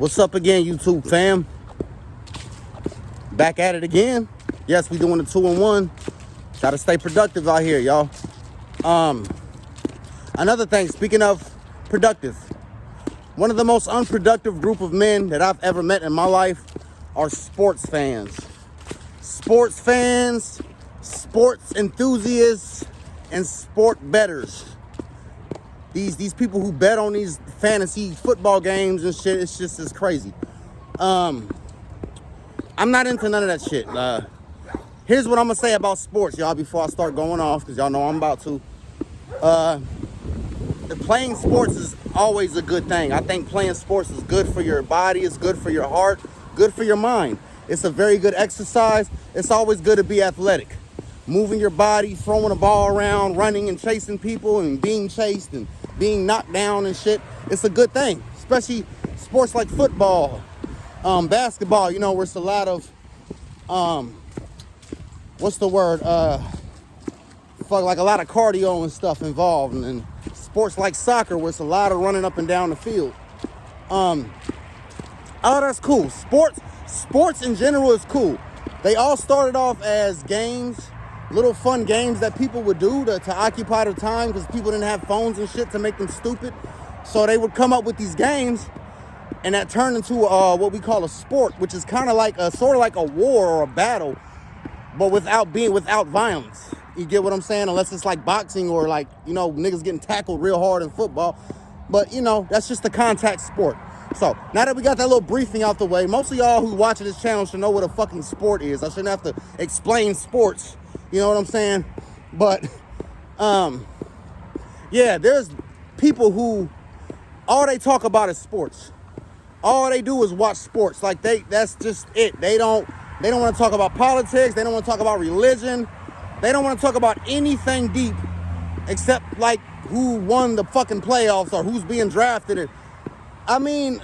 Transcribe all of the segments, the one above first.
What's up again, YouTube fam? Back at it again. Yes, we doing the 2-in-1. Gotta stay productive out here, y'all. Another thing, speaking of productive, one of the most unproductive group of men that I've ever met in my life are sports fans. Sports fans, sports enthusiasts, and sport bettors. These people who bet on these fantasy football games and shit, it's crazy. I'm not into none of that shit. Here's what I'm gonna say about sports, y'all, before I start going off, because y'all know I'm about to. Playing sports is always a good thing. I think playing sports is good for your body, it's good for your heart, good for your mind. It's a very good exercise. It's always good to be athletic. Moving your body, throwing a ball around, running and chasing people and being chased and being knocked down and shit. It's a good thing, especially sports like football, basketball, where it's a lot of, what's the word? Like a lot of cardio and stuff involved. And sports like soccer, where it's a lot of running up and down the field. Oh, that's cool. Sports in general is cool. They all started off as games, little fun games that people would do to occupy their time, because people didn't have phones and shit to make them stupid. So they would come up with these games, and that turned into what we call a sport, which is kind of like sort of like a war or a battle, but without violence. You get what I'm saying? Unless it's like boxing or like, niggas getting tackled real hard in football. But, that's just a contact sport. So, now that we got that little briefing out the way, most of y'all who watching this channel should know what a fucking sport is. I shouldn't have to explain sports. You know what I'm saying? But, yeah, there's people who all they talk about is sports. All they do is watch sports. Like, that's just it. They don't want to talk about politics. They don't want to talk about religion. They don't want to talk about anything deep except, like, who won the fucking playoffs or who's being drafted. I mean,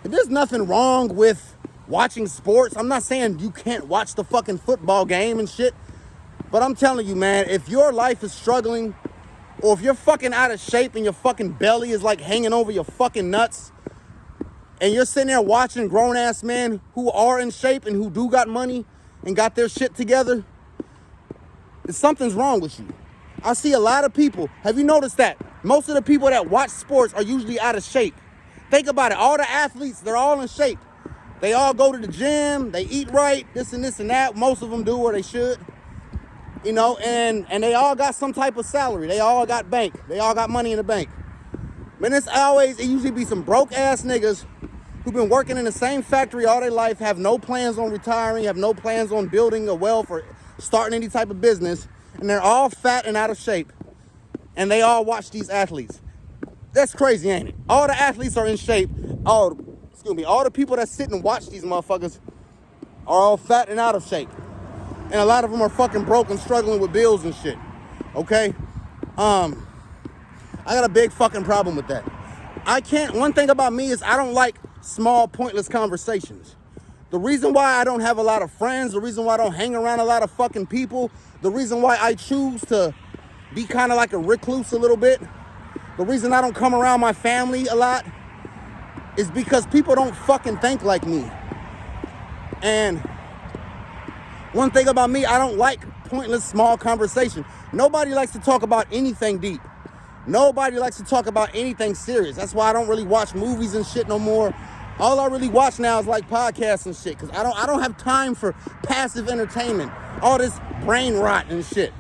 there's nothing wrong with watching sports. I'm not saying you can't watch the fucking football game and shit. But I'm telling you, man, if your life is struggling, or if you're fucking out of shape and your fucking belly is like hanging over your fucking nuts, and you're sitting there watching grown-ass men who are in shape and who do got money and got their shit together, something's wrong with you. I see a lot of people. Have you noticed that? Most of the people that watch sports are usually out of shape. Think about it. All the athletes, they're all in shape. They all go to the gym. They eat right, this and that. Most of them do, or they should. And they all got some type of salary. They all got bank. They all got money in the bank. Man, it usually be some broke ass niggas who've been working in the same factory all their life, have no plans on retiring, have no plans on building a wealth or starting any type of business, and they're all fat and out of shape, and they all watch these athletes. That's crazy, ain't it? All the athletes are in shape. All the people that sit and watch these motherfuckers are all fat and out of shape. And a lot of them are fucking broke and struggling with bills and shit. Okay? I got a big fucking problem with that. One thing about me is I don't like small, pointless conversations. The reason why I don't have a lot of friends, the reason why I don't hang around a lot of fucking people, the reason why I choose to be kind of like a recluse a little bit, the reason I don't come around my family a lot is because people don't fucking think like me. And one thing about me, I don't like pointless small conversation. Nobody likes to talk about anything deep. Nobody likes to talk about anything serious. That's why I don't really watch movies and shit no more. All I really watch now is like podcasts and shit, because I don't have time for passive entertainment. All this brain rot and shit.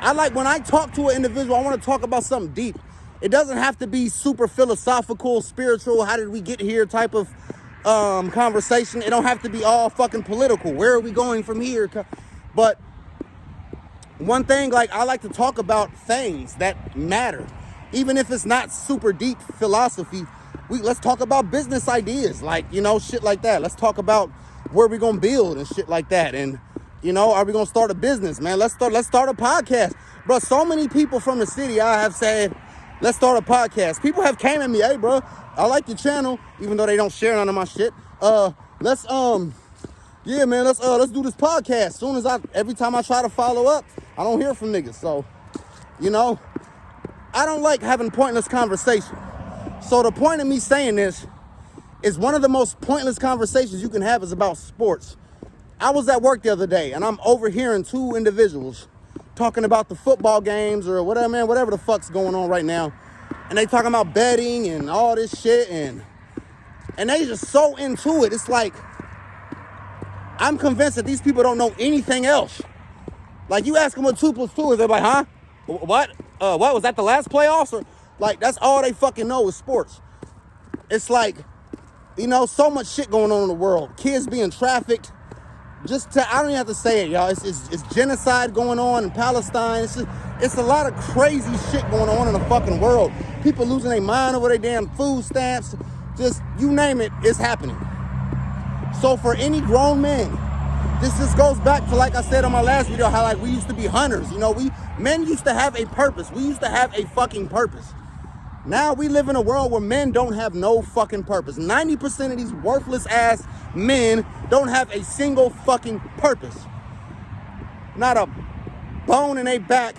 I like when I talk to an individual, I want to talk about something deep. It doesn't have to be super philosophical, spiritual, how did we get here type of conversation. It don't have to be all fucking political. Where are we going from here? But one thing, like, I like to talk about things that matter. Even if it's not super deep philosophy, let's talk about business ideas, like, shit like that. Let's talk about where we're going to build and shit like that. And, are we going to start a business, man? Let's start a podcast. Bro, so many people from the city, I have said, let's start a podcast. People have came at me, hey, bro, I like your channel, even though they don't share none of my shit. Let's do this podcast. Every time I try to follow up, I don't hear from niggas. So, I don't like having pointless conversation. So the point of me saying this is one of the most pointless conversations you can have is about sports. I was at work the other day and I'm overhearing two individuals talking about the football games or whatever, man, whatever the fuck's going on right now. And they talking about betting and all this shit and they just so into it. It's like, I'm convinced that these people don't know anything else. Like, you ask them what 2 + 2 is, they're like, huh? What? What, was that the last playoffs? Or, like, that's all they fucking know is sports. It's like, you know, so much shit going on in the world. Kids being trafficked. I don't even have to say it, y'all. It's genocide going on in Palestine. It's a lot of crazy shit going on in the fucking world. People losing their mind over their damn food stamps. Just, you name it, it's happening. So for any grown man, this just goes back to, like I said on my last video, how like we used to be hunters. You know, men used to have a purpose. We used to have a fucking purpose. Now we live in a world where men don't have no fucking purpose. 90% of these worthless ass men don't have a single fucking purpose. Not a bone in their back.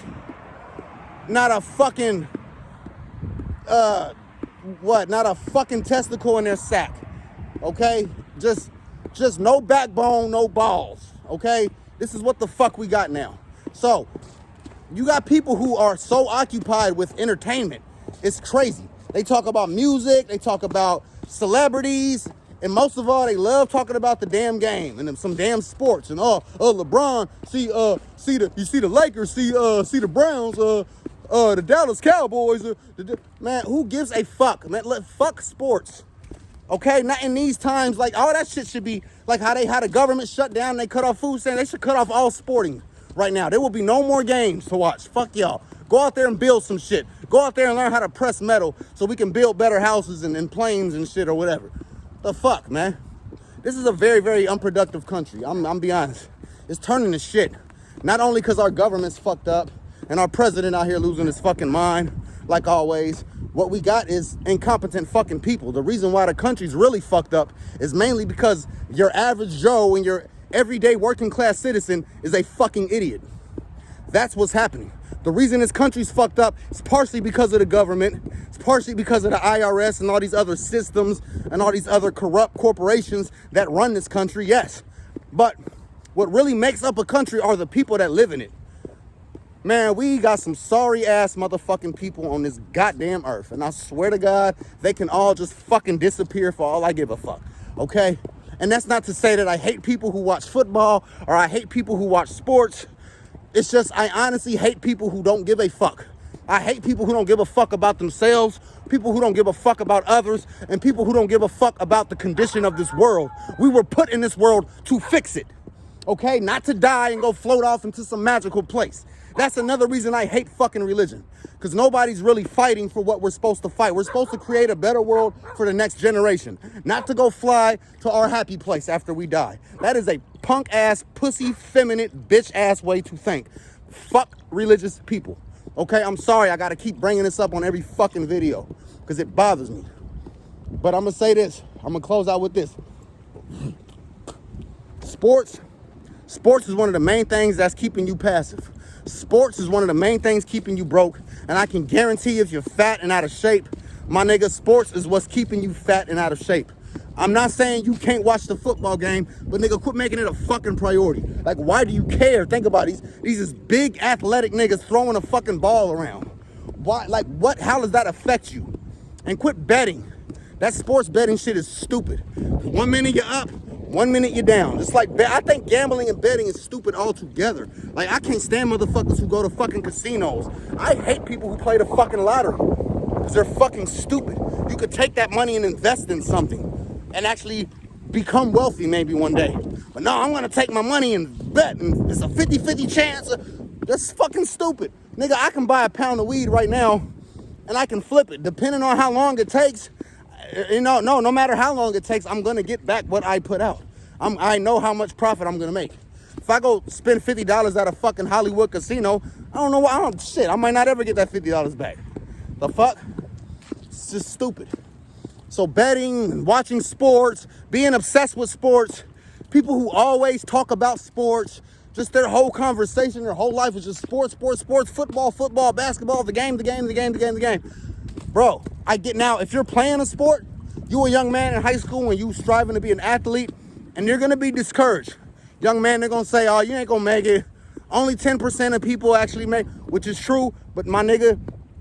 Not a fucking, not a fucking testicle in their sack. Okay? Just no backbone, no balls. Okay? This is what the fuck we got now. So, you got people who are so occupied with entertainment. It's crazy. They talk about music, they talk about celebrities, and most of all, they love talking about the damn game and some damn sports. And LeBron, you see the Lakers, see the Browns, the Dallas Cowboys. Man, who gives a fuck? Man, fuck sports. Okay, not in these times. Like, all that shit should be like how the government shut down and they cut off food stamps. They should cut off all sporting right now. There will be no more games to watch. Fuck y'all. Go out there and build some shit. Go out there and learn how to press metal so we can build better houses and planes and shit or whatever. The fuck, man? This is a very, very unproductive country. I'm be honest. It's turning to shit. Not only because our government's fucked up and our president out here losing his fucking mind, like always. What we got is incompetent fucking people. The reason why the country's really fucked up is mainly because your average Joe and your everyday working class citizen is a fucking idiot. That's what's happening. The reason this country's fucked up is partially because of the government. It's partially because of the IRS and all these other systems and all these other corrupt corporations that run this country, yes. But what really makes up a country are the people that live in it. Man, we got some sorry ass motherfucking people on this goddamn earth. And I swear to God, they can all just fucking disappear for all I give a fuck. Okay? And that's not to say that I hate people who watch football or I hate people who watch sports. It's just, I honestly hate people who don't give a fuck. I hate people who don't give a fuck about themselves, people who don't give a fuck about others, and people who don't give a fuck about the condition of this world. We were put in this world to fix it. Okay? Not to die and go float off into some magical place. That's another reason I hate fucking religion. Because nobody's really fighting for what we're supposed to fight. We're supposed to create a better world for the next generation. Not to go fly to our happy place after we die. That is a punk ass, pussy, feminine, bitch ass way to think. Fuck religious people. Okay, I'm sorry I gotta keep bringing this up on every fucking video. Because it bothers me. But I'm gonna say this. I'm gonna close out with this. Sports is one of the main things that's keeping you passive. Sports is one of the main things keeping you broke. And I can guarantee if you're fat and out of shape, my nigga, sports is what's keeping you fat and out of shape. I'm not saying you can't watch the football game, but nigga, quit making it a fucking priority. Like, why do you care? Think about it. These is big athletic niggas throwing a fucking ball around. Why? Like, what? How does that affect you? And quit betting. That sports betting shit is stupid. 1 minute you're up, 1 minute you're down. It's like, I think gambling and betting is stupid altogether. Like, I can't stand motherfuckers who go to fucking casinos. I hate people who play the fucking lottery because they're fucking stupid. You could take that money and invest in something and actually become wealthy maybe one day. But no, I'm gonna take my money and bet, and it's a 50-50 chance. That's fucking stupid. Nigga, I can buy a pound of weed right now and I can flip it. Depending on how long it takes, no matter how long it takes, I'm gonna get back what I put out. I know how much profit I'm gonna make. If I go spend $50 at a fucking Hollywood casino, I might not ever get that $50 back. The fuck? It's just stupid. So betting, watching sports, being obsessed with sports, people who always talk about sports, just their whole conversation, their whole life is just sports, football, basketball, the game. Bro, I get now, if you're playing a sport, you a young man in high school and you striving to be an athlete, and you're gonna be discouraged. Young man, they're gonna say, oh, you ain't gonna make it. Only 10% of people actually make, which is true, but my nigga,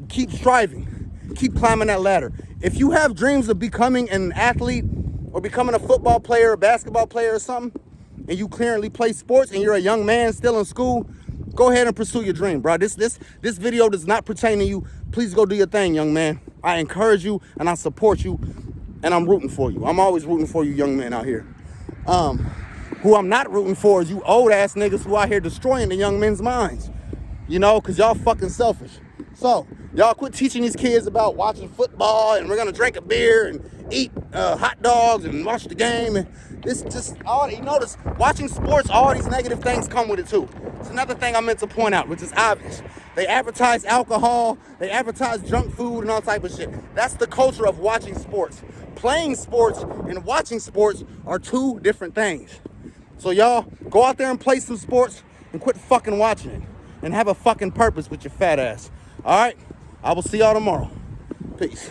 keep striving. Keep climbing that ladder. If you have dreams of becoming an athlete or becoming a football player, a basketball player or something, and you clearly play sports and you're a young man still in school, go ahead and pursue your dream, bro. This video does not pertain to you. Please go do your thing, young man. I encourage you and I support you and I'm rooting for you. I'm always rooting for you young men out here. Who I'm not rooting for is you old ass niggas who out here destroying the young men's minds. You know, cause y'all fucking selfish. So y'all quit teaching these kids about watching football and we're gonna drink a beer and eat hot dogs and watch the game. And this just all you notice watching sports, all these negative things come with it too. It's another thing I meant to point out, which is obvious. They advertise alcohol, they advertise junk food and all type of shit. That's the culture of watching sports. Playing sports and watching sports are two different things. So y'all go out there and play some sports and quit fucking watching it and have a fucking purpose with your fat ass. All right, I will see y'all tomorrow. Peace.